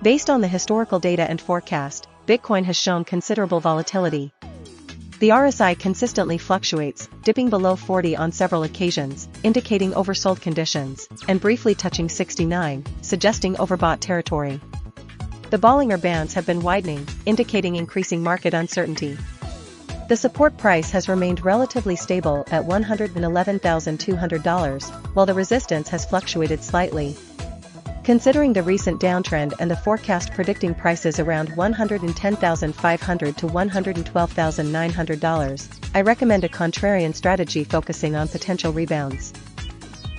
Based on the historical data and forecast, Bitcoin has shown considerable volatility. The RSI consistently fluctuates, dipping below 40 on several occasions, indicating oversold conditions, and briefly touching 69, suggesting overbought territory. The Bollinger Bands have been widening, indicating increasing market uncertainty. The support price has remained relatively stable at $111,200, while the resistance has fluctuated slightly. Considering the recent downtrend and the forecast predicting prices around $110,500 to $112,900, I recommend a contrarian strategy focusing on potential rebounds.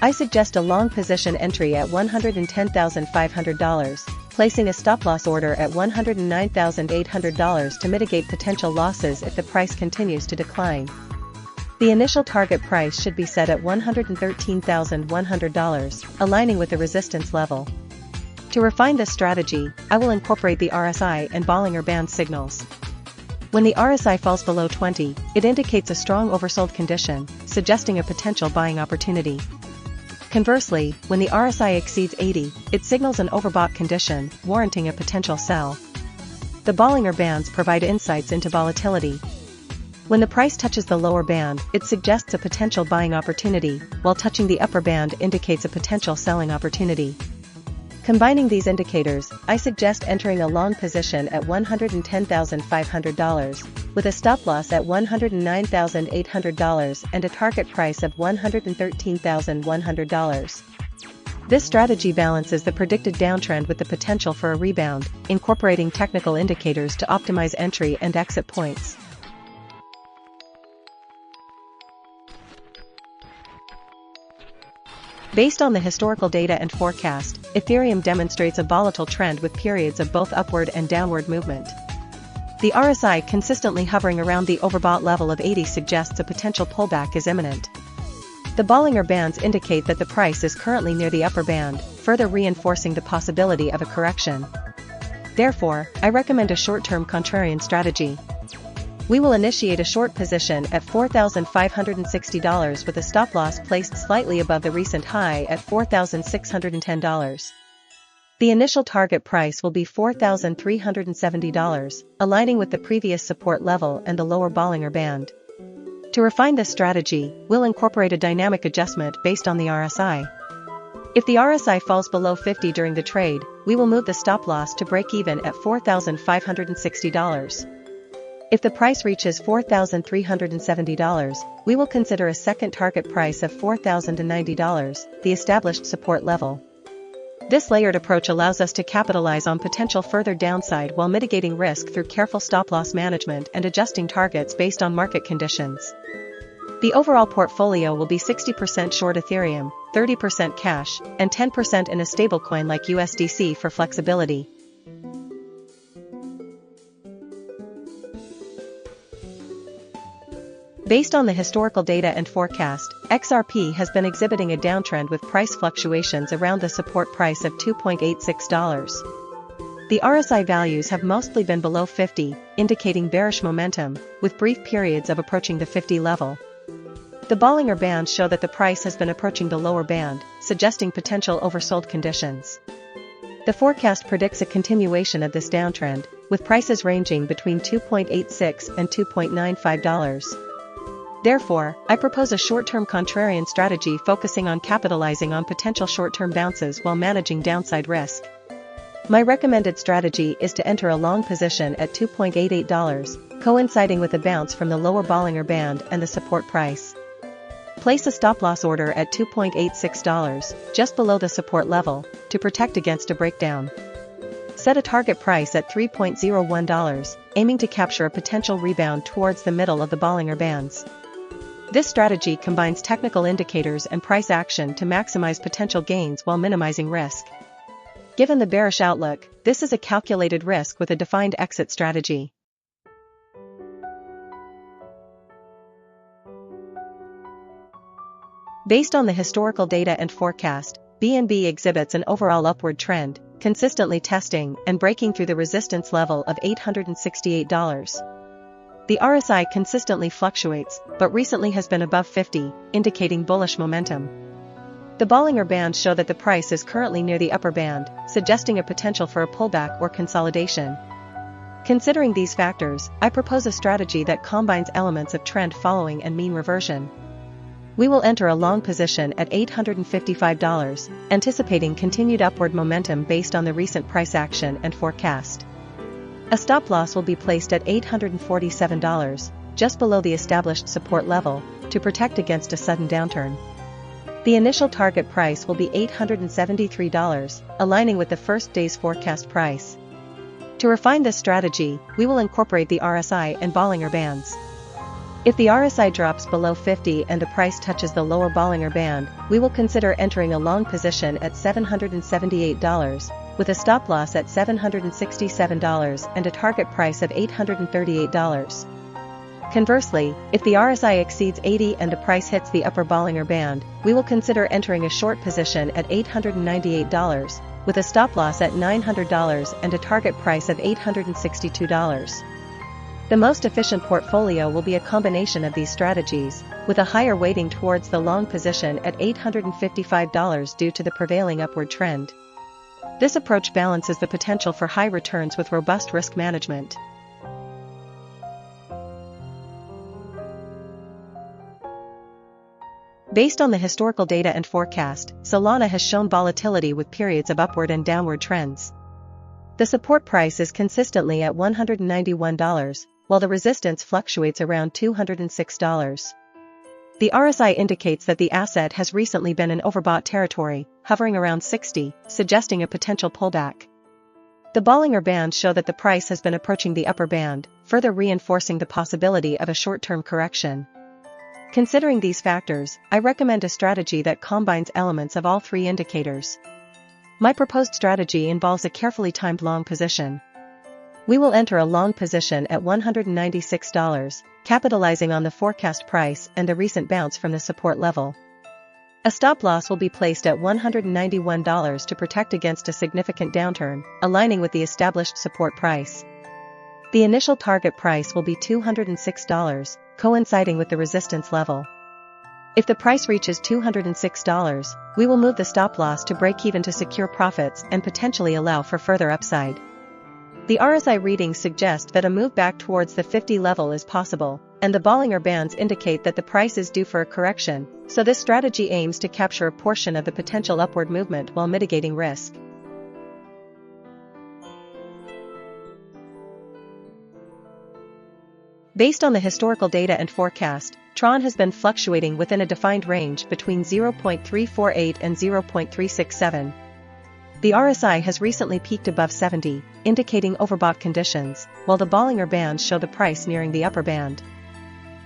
I suggest a long position entry at $110,500, placing a stop-loss order at $109,800 to mitigate potential losses if the price continues to decline. The initial target price should be set at $113,100, aligning with the resistance level. To refine this strategy, I will incorporate the RSI and Bollinger Band signals. When the RSI falls below 20, it indicates a strong oversold condition, suggesting a potential buying opportunity. Conversely, when the RSI exceeds 80, it signals an overbought condition, warranting a potential sell. The Bollinger Bands provide insights into volatility. When the price touches the lower band, it suggests a potential buying opportunity, while touching the upper band indicates a potential selling opportunity. Combining these indicators, I suggest entering a long position at $110,500, with a stop-loss at $109,800 and a target price of $113,100. This strategy balances the predicted downtrend with the potential for a rebound, incorporating technical indicators to optimize entry and exit points. Based on the historical data and forecast, Ethereum demonstrates a volatile trend with periods of both upward and downward movement. The RSI consistently hovering around the overbought level of 80 suggests a potential pullback is imminent. The Bollinger Bands indicate that the price is currently near the upper band, further reinforcing the possibility of a correction. Therefore, I recommend a short-term contrarian strategy. We will initiate a short position at $4,560 with a stop-loss placed slightly above the recent high at $4,610. The initial target price will be $4,370, aligning with the previous support level and the lower Bollinger Band. To refine this strategy, we'll incorporate a dynamic adjustment based on the RSI. If the RSI falls below 50 during the trade, we will move the stop-loss to break even at $4,560. If the price reaches $4,370, we will consider a second target price of $4,090, the established support level. This layered approach allows us to capitalize on potential further downside while mitigating risk through careful stop-loss management and adjusting targets based on market conditions. The overall portfolio will be 60% short Ethereum, 30% cash, and 10% in a stablecoin like USDC for flexibility. Based on the historical data and forecast, XRP has been exhibiting a downtrend with price fluctuations around the support price of $2.86. The RSI values have mostly been below 50, indicating bearish momentum, with brief periods of approaching the 50 level. The Bollinger Bands show that the price has been approaching the lower band, suggesting potential oversold conditions. The forecast predicts a continuation of this downtrend, with prices ranging between $2.86 and $2.95. Therefore, I propose a short-term contrarian strategy focusing on capitalizing on potential short-term bounces while managing downside risk. My recommended strategy is to enter a long position at $2.88, coinciding with a bounce from the lower Bollinger Band and the support price. Place a stop-loss order at $2.86, just below the support level, to protect against a breakdown. Set a target price at $3.01, aiming to capture a potential rebound towards the middle of the Bollinger Bands. This strategy combines technical indicators and price action to maximize potential gains while minimizing risk. Given the bearish outlook, this is a calculated risk with a defined exit strategy. Based on the historical data and forecast, BNB exhibits an overall upward trend, consistently testing and breaking through the resistance level of $868. The RSI consistently fluctuates, but recently has been above 50, indicating bullish momentum. The Bollinger Bands show that the price is currently near the upper band, suggesting a potential for a pullback or consolidation. Considering these factors, I propose a strategy that combines elements of trend following and mean reversion. We will enter a long position at $855, anticipating continued upward momentum based on the recent price action and forecast. A stop loss will be placed at $847, just below the established support level, to protect against a sudden downturn. The initial target price will be $873, aligning with the first day's forecast price. To refine this strategy, we will incorporate the RSI and Bollinger Bands. If the RSI drops below 50 and the price touches the lower Bollinger Band, we will consider entering a long position at $778, with a stop loss at $767 and a target price of $838. Conversely, if the RSI exceeds 80 and the price hits the upper Bollinger Band, we will consider entering a short position at $898, with a stop loss at $900 and a target price of $862. The most efficient portfolio will be a combination of these strategies, with a higher weighting towards the long position at $855 due to the prevailing upward trend. This approach balances the potential for high returns with robust risk management. Based on the historical data and forecast, Solana has shown volatility with periods of upward and downward trends. The support price is consistently at $191, while the resistance fluctuates around $206. The RSI indicates that the asset has recently been in overbought territory, hovering around 60, suggesting a potential pullback. The Bollinger Bands show that the price has been approaching the upper band, further reinforcing the possibility of a short-term correction. Considering these factors, I recommend a strategy that combines elements of all three indicators. My proposed strategy involves a carefully timed long position. We will enter a long position at $196, capitalizing on the forecast price and the recent bounce from the support level. A stop loss will be placed at $191 to protect against a significant downturn, aligning with the established support price. The initial target price will be $206, coinciding with the resistance level. If the price reaches $206, we will move the stop loss to break even to secure profits and potentially allow for further upside. The RSI readings suggest that a move back towards the 50 level is possible, and the Bollinger Bands indicate that the price is due for a correction, so this strategy aims to capture a portion of the potential upward movement while mitigating risk. Based on the historical data and forecast, TRON has been fluctuating within a defined range between 0.348 and 0.367. The RSI has recently peaked above 70, indicating overbought conditions, while the Bollinger Bands show the price nearing the upper band.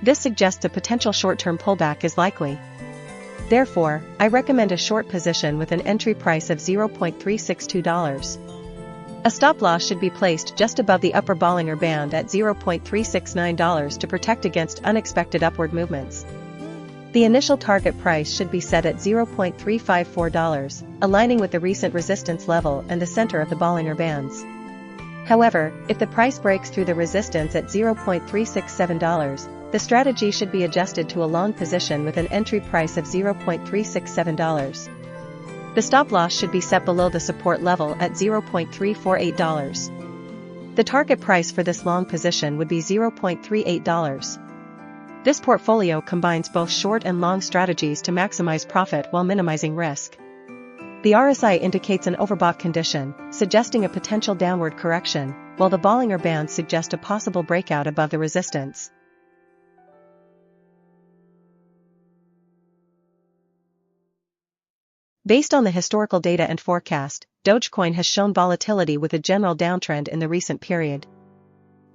This suggests a potential short-term pullback is likely. Therefore, I recommend a short position with an entry price of $0.362. A stop loss should be placed just above the upper Bollinger Band at $0.369 to protect against unexpected upward movements. The initial target price should be set at $0.354, aligning with the recent resistance level and the center of the Bollinger Bands. However, if the price breaks through the resistance at $0.367, the strategy should be adjusted to a long position with an entry price of $0.367. The stop loss should be set below the support level at $0.348. The target price for this long position would be $0.38. This portfolio combines both short and long strategies to maximize profit while minimizing risk. The RSI indicates an overbought condition, suggesting a potential downward correction, while the Bollinger Bands suggest a possible breakout above the resistance. Based on the historical data and forecast, Dogecoin has shown volatility with a general downtrend in the recent period.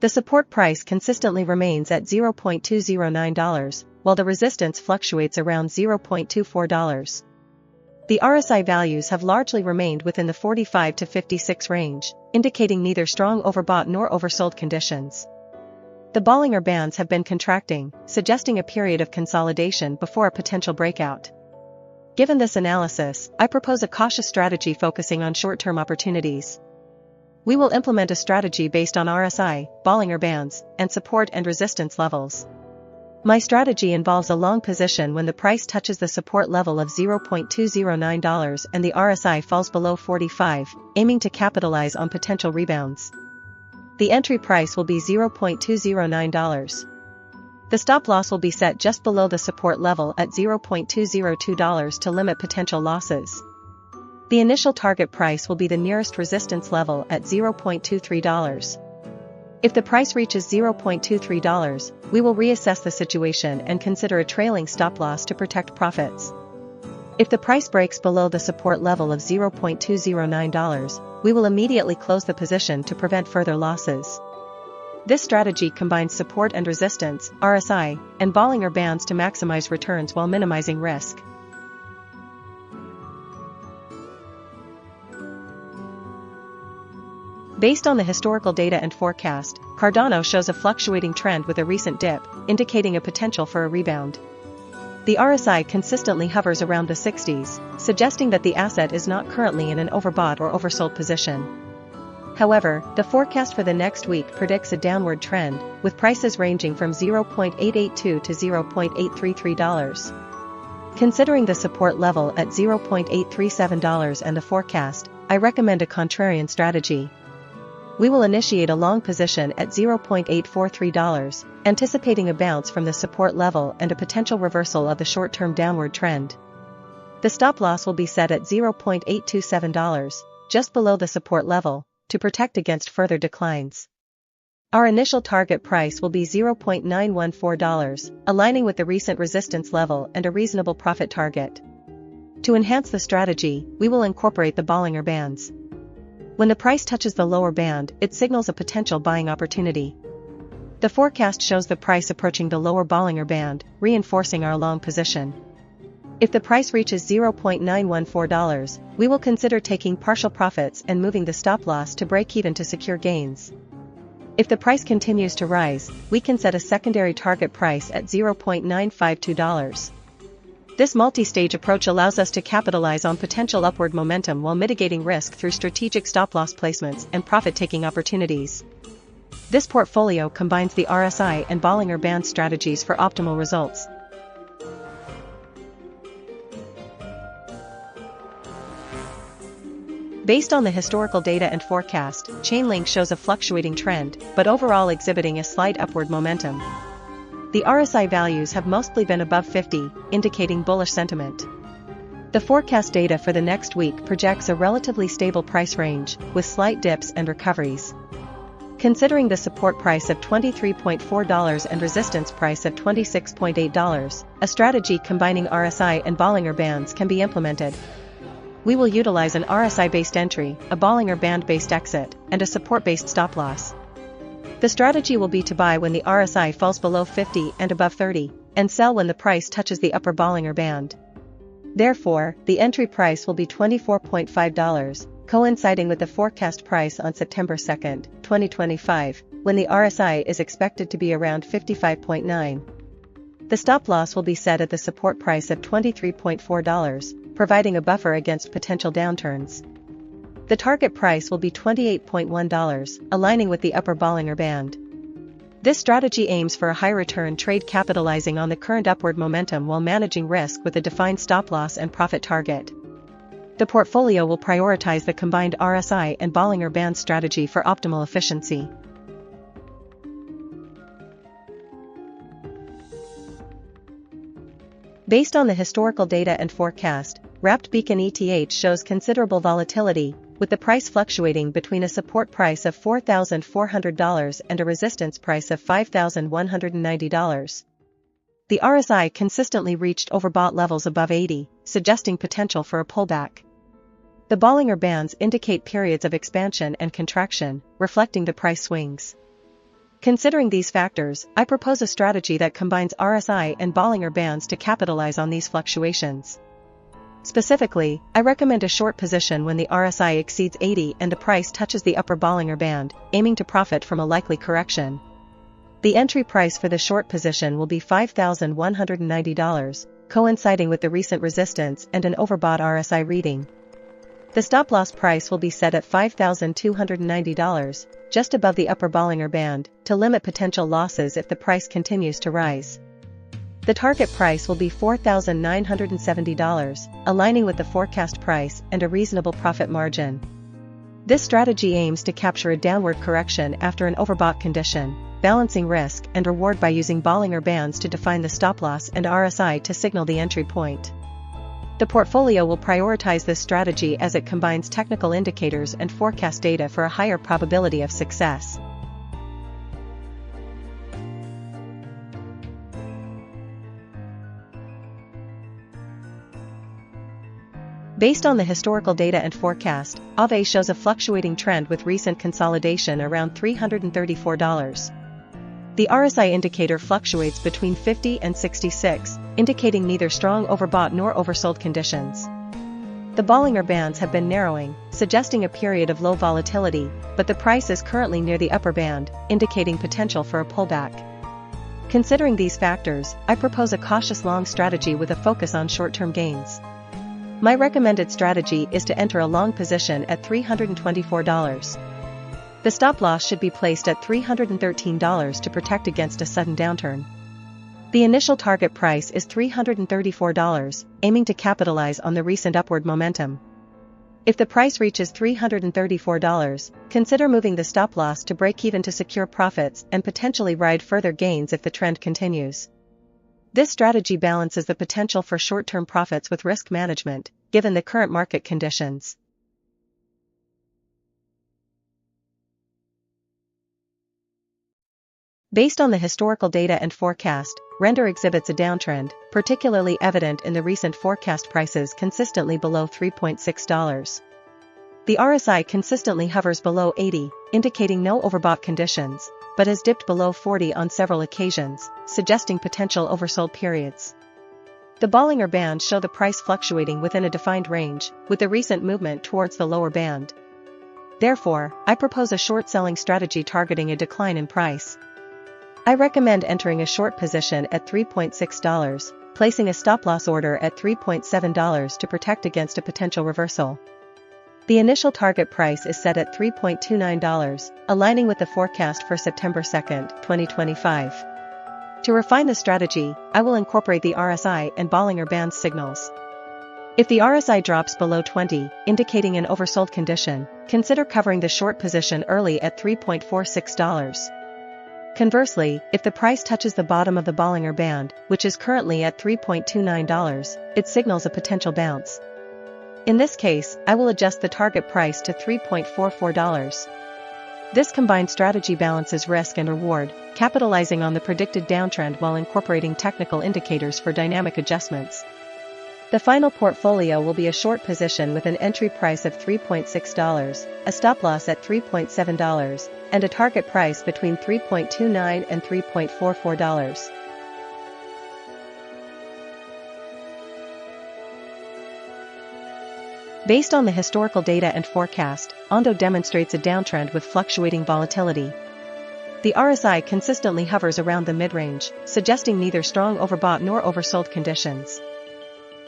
The support price consistently remains at $0.209, while the resistance fluctuates around $0.24. The RSI values have largely remained within the 45 to 56 range, indicating neither strong overbought nor oversold conditions. The Bollinger Bands have been contracting, suggesting a period of consolidation before a potential breakout. Given this analysis, I propose a cautious strategy focusing on short-term opportunities. We will implement a strategy based on RSI, Bollinger Bands, and support and resistance levels. My strategy involves a long position when the price touches the support level of $0.209 and the RSI falls below 45, aiming to capitalize on potential rebounds. The entry price will be $0.209. The stop loss will be set just below the support level at $0.202 to limit potential losses. The initial target price will be the nearest resistance level at $0.23. If the price reaches $0.23, we will reassess the situation and consider a trailing stop loss to protect profits. If the price breaks below the support level of $0.209, we will immediately close the position to prevent further losses. This strategy combines support and resistance, RSI, and Bollinger Bands to maximize returns while minimizing risk. Based on the historical data and forecast, Cardano shows a fluctuating trend with a recent dip, indicating a potential for a rebound. The RSI consistently hovers around the 60s, suggesting that the asset is not currently in an overbought or oversold position. However, the forecast for the next week predicts a downward trend, with prices ranging from $0.882 to $0.833. Considering the support level at $0.837 and the forecast, I recommend a contrarian strategy. We will initiate a long position at $0.843, anticipating a bounce from the support level and a potential reversal of the short-term downward trend. The stop loss will be set at $0.827, just below the support level, to protect against further declines. Our initial target price will be $0.914, aligning with the recent resistance level and a reasonable profit target. To enhance the strategy, we will incorporate the Bollinger Bands. When the price touches the lower band, it signals a potential buying opportunity. The forecast shows the price approaching the lower Bollinger Band, reinforcing our long position. If the price reaches $0.914, we will consider taking partial profits and moving the stop loss to break even to secure gains. If the price continues to rise, we can set a secondary target price at $0.952. This multi-stage approach allows us to capitalize on potential upward momentum while mitigating risk through strategic stop-loss placements and profit-taking opportunities. This portfolio combines the RSI and Bollinger Band strategies for optimal results. Based on the historical data and forecast, Chainlink shows a fluctuating trend, but overall exhibiting a slight upward momentum. The RSI values have mostly been above 50, indicating bullish sentiment. The forecast data for the next week projects a relatively stable price range, with slight dips and recoveries. Considering the support price of $23.4 and resistance price of $26.8, a strategy combining RSI and Bollinger Bands can be implemented. We will utilize an RSI-based entry, a Bollinger Band-based exit, and a support-based stop-loss. The strategy will be to buy when the RSI falls below 50 and above 30, and sell when the price touches the upper Bollinger Band. Therefore, the entry price will be $24.5, coinciding with the forecast price on September 2, 2025, when the RSI is expected to be around 55.9. The stop loss will be set at the support price of $23.4, providing a buffer against potential downturns. The target price will be $28.1, aligning with the upper Bollinger Band. This strategy aims for a high-return trade capitalizing on the current upward momentum while managing risk with a defined stop-loss and profit target. The portfolio will prioritize the combined RSI and Bollinger Band strategy for optimal efficiency. Based on the historical data and forecast, Wrapped Beacon ETH shows considerable volatility, with the price fluctuating between a support price of $4,400 and a resistance price of $5,190. The RSI consistently reached overbought levels above 80, suggesting potential for a pullback. The Bollinger Bands indicate periods of expansion and contraction, reflecting the price swings. Considering these factors, I propose a strategy that combines RSI and Bollinger Bands to capitalize on these fluctuations. Specifically, I recommend a short position when the RSI exceeds 80 and the price touches the upper Bollinger Band, aiming to profit from a likely correction. The entry price for the short position will be $5,190, coinciding with the recent resistance and an overbought RSI reading. The stop-loss price will be set at $5,290, just above the upper Bollinger Band, to limit potential losses if the price continues to rise. The target price will be $4,970, aligning with the forecast price and a reasonable profit margin. This strategy aims to capture a downward correction after an overbought condition, balancing risk and reward by using Bollinger Bands to define the stop-loss and RSI to signal the entry point. The portfolio will prioritize this strategy as it combines technical indicators and forecast data for a higher probability of success. Based on the historical data and forecast, Aave shows a fluctuating trend with recent consolidation around $334. The RSI indicator fluctuates between 50 and 66, indicating neither strong overbought nor oversold conditions. The Bollinger Bands have been narrowing, suggesting a period of low volatility, but the price is currently near the upper band, indicating potential for a pullback. Considering these factors, I propose a cautious long strategy with a focus on short-term gains. My recommended strategy is to enter a long position at $324. The stop-loss should be placed at $313 to protect against a sudden downturn. The initial target price is $334, aiming to capitalize on the recent upward momentum. If the price reaches $334, consider moving the stop-loss to break even to secure profits and potentially ride further gains if the trend continues. This strategy balances the potential for short-term profits with risk management, given the current market conditions. Based on the historical data and forecast, Render exhibits a downtrend, particularly evident in the recent forecast prices consistently below $3.6. The RSI consistently hovers below 80, indicating no overbought conditions, but has dipped below 40 on several occasions, suggesting potential oversold periods. The Bollinger Bands show the price fluctuating within a defined range, with the recent movement towards the lower band. Therefore, I propose a short selling strategy targeting a decline in price. I recommend entering a short position at $3.6, placing a stop-loss order at $3.7 to protect against a potential reversal. The initial target price is set at $3.29, aligning with the forecast for September 2, 2025. To refine the strategy, I will incorporate the RSI and Bollinger Bands signals. If the RSI drops below 20, indicating an oversold condition, consider covering the short position early at $3.46. Conversely, if the price touches the bottom of the Bollinger Band, which is currently at $3.29, it signals a potential bounce. In this case, I will adjust the target price to $3.44. This combined strategy balances risk and reward, capitalizing on the predicted downtrend while incorporating technical indicators for dynamic adjustments. The final portfolio will be a short position with an entry price of $3.6, a stop-loss at $3.7, and a target price between $3.29 and $3.44. Based on the historical data and forecast, Ondo demonstrates a downtrend with fluctuating volatility. The RSI consistently hovers around the mid-range, suggesting neither strong overbought nor oversold conditions.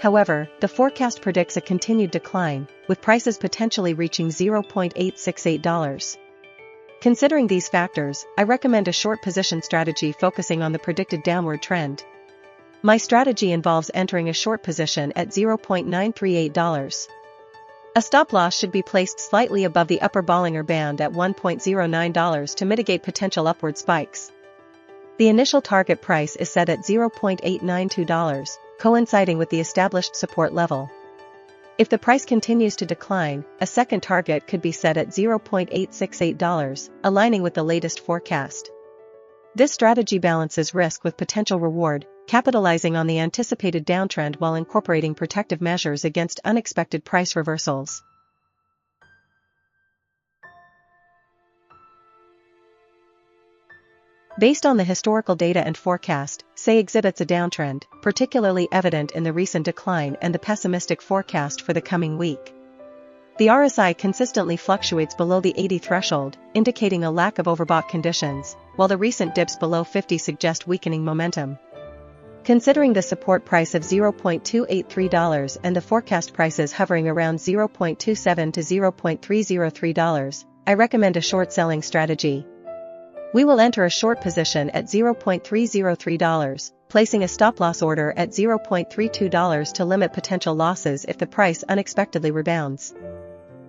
However, the forecast predicts a continued decline, with prices potentially reaching $0.868. Considering these factors, I recommend a short position strategy focusing on the predicted downward trend. My strategy involves entering a short position at $0.938. A stop-loss should be placed slightly above the upper Bollinger Band at $1.09 to mitigate potential upward spikes. The initial target price is set at $0.892, coinciding with the established support level. If the price continues to decline, a second target could be set at $0.868, aligning with the latest forecast. This strategy balances risk with potential reward, capitalizing on the anticipated downtrend while incorporating protective measures against unexpected price reversals. Based on the historical data and forecast, SE exhibits a downtrend, particularly evident in the recent decline and the pessimistic forecast for the coming week. The RSI consistently fluctuates below the 80 threshold, indicating a lack of overbought conditions, while the recent dips below 50 suggest weakening momentum. Considering the support price of $0.283 and the forecast prices hovering around $0.27 to $0.303, I recommend a short selling strategy. We will enter a short position at $0.303, placing a stop-loss order at $0.32 to limit potential losses if the price unexpectedly rebounds.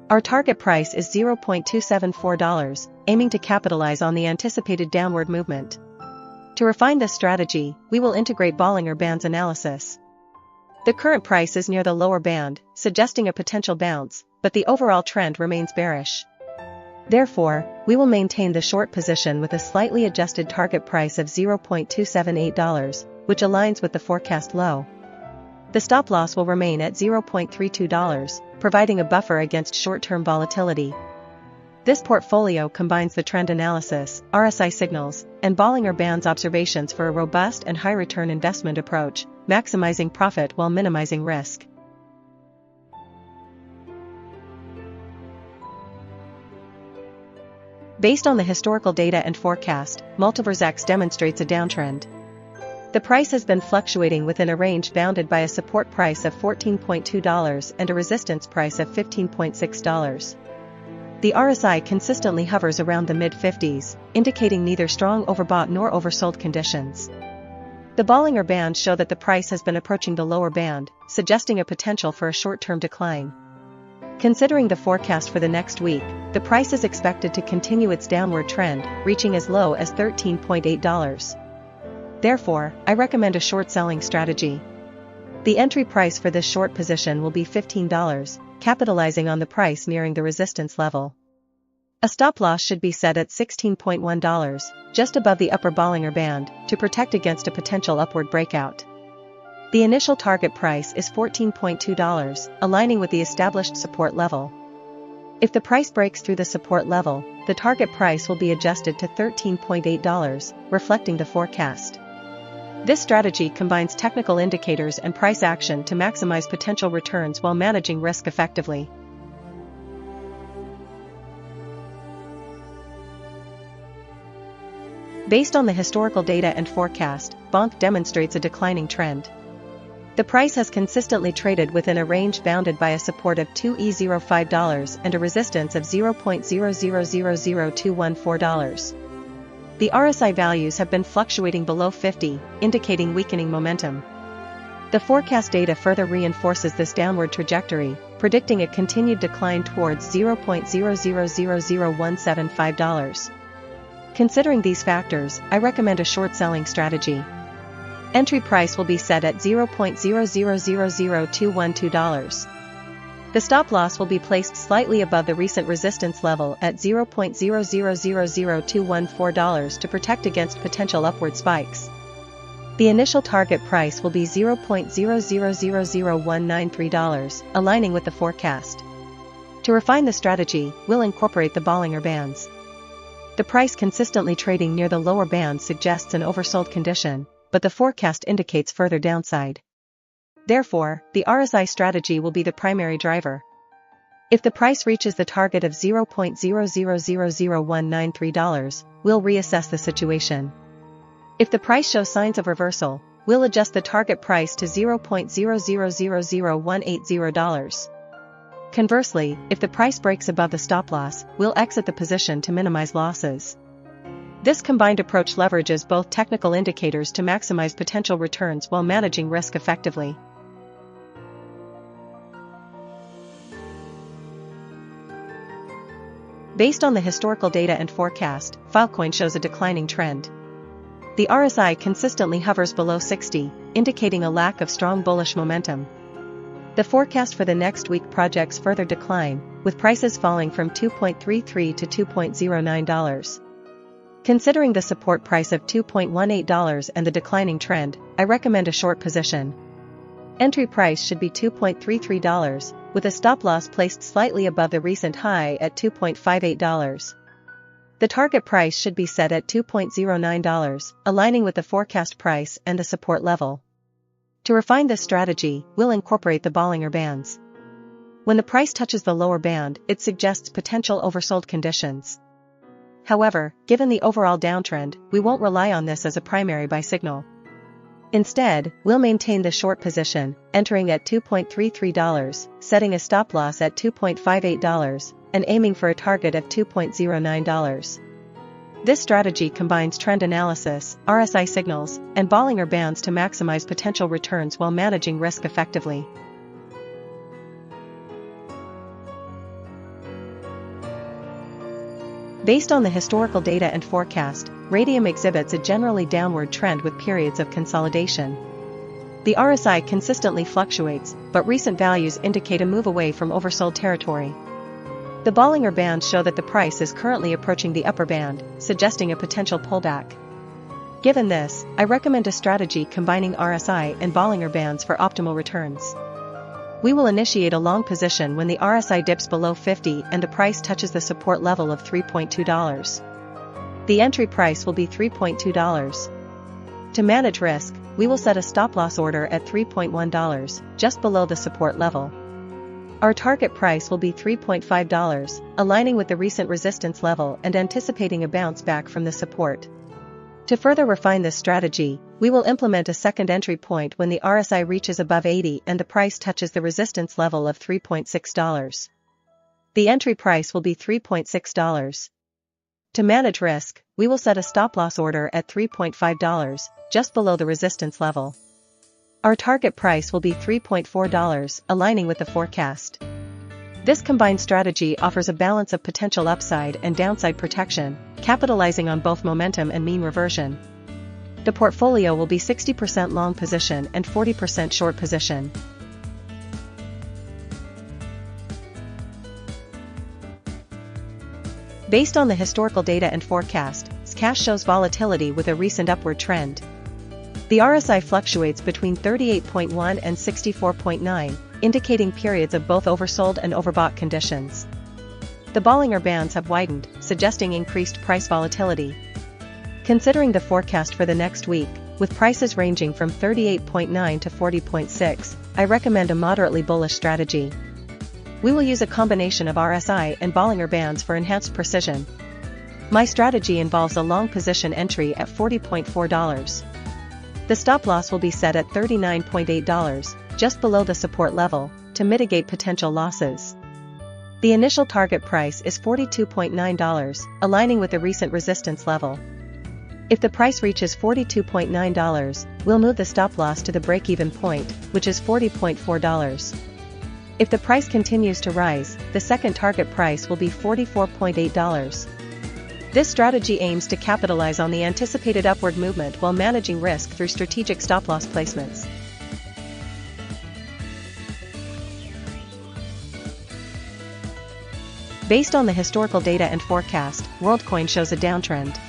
Our target price is $0.274, aiming to capitalize on the anticipated downward movement. To refine this strategy, we will integrate Bollinger Bands analysis. The current price is near the lower band, suggesting a potential bounce, but the overall trend remains bearish. Therefore, we will maintain the short position with a slightly adjusted target price of $0.278, which aligns with the forecast low. The stop loss will remain at $0.32, providing a buffer against short-term volatility. This portfolio combines the trend analysis, RSI signals, and Bollinger Bands observations for a robust and high-return investment approach, maximizing profit while minimizing risk. Based on the historical data and forecast, MultiversX demonstrates a downtrend. The price has been fluctuating within a range bounded by a support price of $14.2 and a resistance price of $15.6. The RSI consistently hovers around the mid-50s, indicating neither strong overbought nor oversold conditions. The Bollinger Bands show that the price has been approaching the lower band, suggesting a potential for a short-term decline. Considering the forecast for the next week, the price is expected to continue its downward trend, reaching as low as $13.8. Therefore, I recommend a short selling strategy. The entry price for this short position will be $15, capitalizing on the price nearing the resistance level. A stop loss should be set at $16.1, just above the upper Bollinger Band, to protect against a potential upward breakout. The initial target price is $14.2, aligning with the established support level. If the price breaks through the support level, the target price will be adjusted to $13.8, reflecting the forecast. This strategy combines technical indicators and price action to maximize potential returns while managing risk effectively. Based on the historical data and forecast, Bonk demonstrates a declining trend. The price has consistently traded within a range bounded by a support of $2.05 and a resistance of $0.0000214. The RSI values have been fluctuating below 50, indicating weakening momentum. The forecast data further reinforces this downward trajectory, predicting a continued decline towards $0.0000175. Considering these factors, I recommend a short selling strategy. Entry price will be set at $0.0000212. The stop loss will be placed slightly above the recent resistance level at $0.0000214 to protect against potential upward spikes. The initial target price will be $0.0000193, aligning with the forecast. To refine the strategy, we'll incorporate the Bollinger Bands. The price consistently trading near the lower band suggests an oversold condition, but the forecast indicates further downside. Therefore, the RSI strategy will be the primary driver. If the price reaches the target of $0.0000193, we'll reassess the situation. If the price shows signs of reversal, we'll adjust the target price to $0.0000180. Conversely, if the price breaks above the stop loss, we'll exit the position to minimize losses. This combined approach leverages both technical indicators to maximize potential returns while managing risk effectively. Based on the historical data and forecast, Filecoin shows a declining trend. The RSI consistently hovers below 60, indicating a lack of strong bullish momentum. The forecast for the next week projects further decline, with prices falling from $2.33 to $2.09. Considering the support price of $2.18 and the declining trend, I recommend a short position. Entry price should be $2.33, with a stop loss placed slightly above the recent high at $2.58. The target price should be set at $2.09, aligning with the forecast price and the support level. To refine this strategy, we'll incorporate the Bollinger Bands. When the price touches the lower band, it suggests potential oversold conditions. However, given the overall downtrend, we won't rely on this as a primary buy signal. Instead, we'll maintain the short position, entering at $2.33, setting a stop loss at $2.58, and aiming for a target of $2.09. This strategy combines trend analysis, RSI signals, and Bollinger Bands to maximize potential returns while managing risk effectively. Based on the historical data and forecast, Raydium exhibits a generally downward trend with periods of consolidation. The RSI consistently fluctuates, but recent values indicate a move away from oversold territory. The Bollinger Bands show that the price is currently approaching the upper band, suggesting a potential pullback. Given this, I recommend a strategy combining RSI and Bollinger Bands for optimal returns. We will initiate a long position when the RSI dips below 50 and the price touches the support level of $3.2. The entry price will be $3.2. To manage risk, we will set a stop-loss order at $3.1, just below the support level. Our target price will be $3.5, aligning with the recent resistance level and anticipating a bounce back from the support. To further refine this strategy, we will implement a second entry point when the RSI reaches above 80 and the price touches the resistance level of $3.6. The entry price will be $3.6. To manage risk, we will set a stop-loss order at $3.5, just below the resistance level. Our target price will be $3.4, aligning with the forecast. This combined strategy offers a balance of potential upside and downside protection, capitalizing on both momentum and mean reversion. The portfolio will be 60% long position and 40% short position. Based on the historical data and forecast, Zcash shows volatility with a recent upward trend. The RSI fluctuates between 38.1 and 64.9, indicating periods of both oversold and overbought conditions. The Bollinger Bands have widened, suggesting increased price volatility. Considering the forecast for the next week, with prices ranging from 38.9 to 40.6, I recommend a moderately bullish strategy. We will use a combination of RSI and Bollinger Bands for enhanced precision. My strategy involves a long position entry at $40.4. The stop-loss will be set at $39.8, just below the support level, to mitigate potential losses. The initial target price is $42.9, aligning with the recent resistance level. If the price reaches $42.9, we'll move the stop-loss to the break-even point, which is $40.4. If the price continues to rise, the second target price will be $44.8. This strategy aims to capitalize on the anticipated upward movement while managing risk through strategic stop-loss placements. Based on the historical data and forecast, Worldcoin shows a downtrend.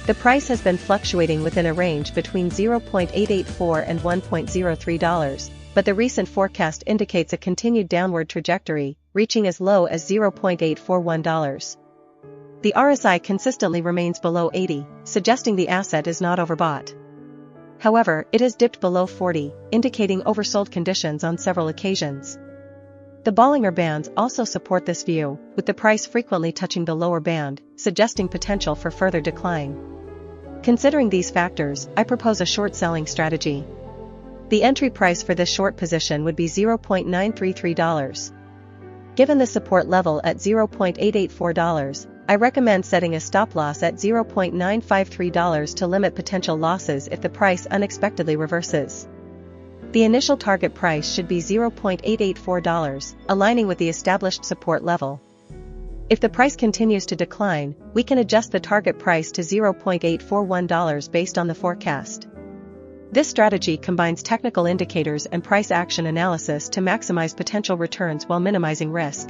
The price has been fluctuating within a range between $0.884 and $1.03, but the recent forecast indicates a continued downward trajectory, reaching as low as $0.841. The RSI consistently remains below 80, suggesting the asset is not overbought. However, it has dipped below 40, indicating oversold conditions on several occasions. The Bollinger Bands also support this view, with the price frequently touching the lower band, suggesting potential for further decline. Considering these factors, I propose a short selling strategy. The entry price for this short position would be $0.933. Given the support level at $0.884, I recommend setting a stop-loss at $0.953 to limit potential losses if the price unexpectedly reverses. The initial target price should be $0.884, aligning with the established support level. If the price continues to decline, we can adjust the target price to $0.841 based on the forecast. This strategy combines technical indicators and price action analysis to maximize potential returns while minimizing risk.